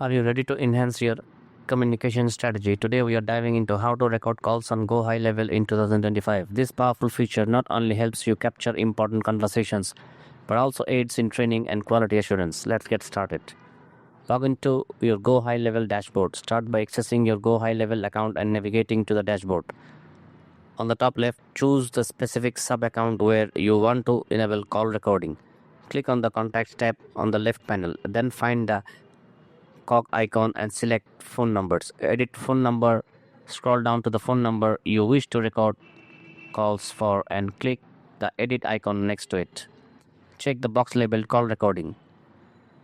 Are you ready to enhance your communication strategy? Today we are diving into how to record calls on GoHighLevel in 2025. This powerful feature not only helps you capture important conversations, but also aids in training and quality assurance. Let's get started. Log into your GoHighLevel dashboard. Start by accessing your GoHighLevel account and navigating to the dashboard. On the top left, choose the specific sub-account where you want to enable call recording. Click on the Contacts tab on the left panel. Then find the cog icon and select phone numbers. Edit phone number, scroll down to the phone number you wish to record calls for and click the edit icon next to it. Check the box labeled call recording.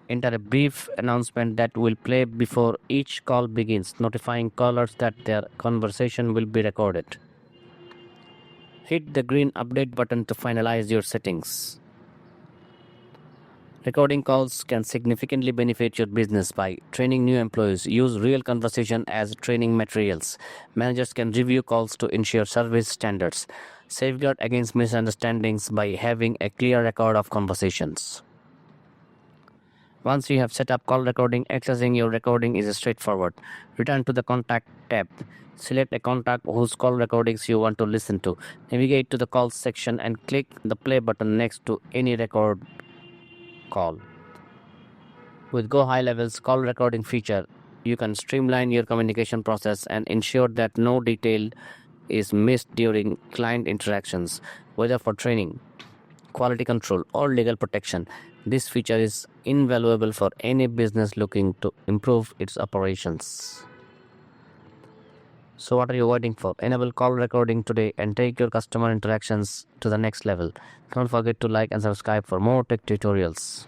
Enter a brief announcement that will play before each call begins, notifying callers that their conversation will be recorded. Hit the green update button to finalize your settings. Recording calls can significantly benefit your business by training new employees. Use real conversation as training materials. Managers can review calls to ensure service standards. Safeguard against misunderstandings by having a clear record of conversations. Once you have set up call recording, accessing your recording is straightforward. Return to the Contact tab. Select a contact whose call recordings you want to listen to. Navigate to the Calls section and click the play button next to any record call. With GoHighLevel's call recording feature, you can streamline your communication process and ensure that no detail is missed during client interactions, whether for training, quality control, or legal protection. This feature is invaluable for any business looking to improve its operations. So what are you waiting for? Enable call recording today and take your customer interactions to the next level. Don't forget to like and subscribe for more tech tutorials.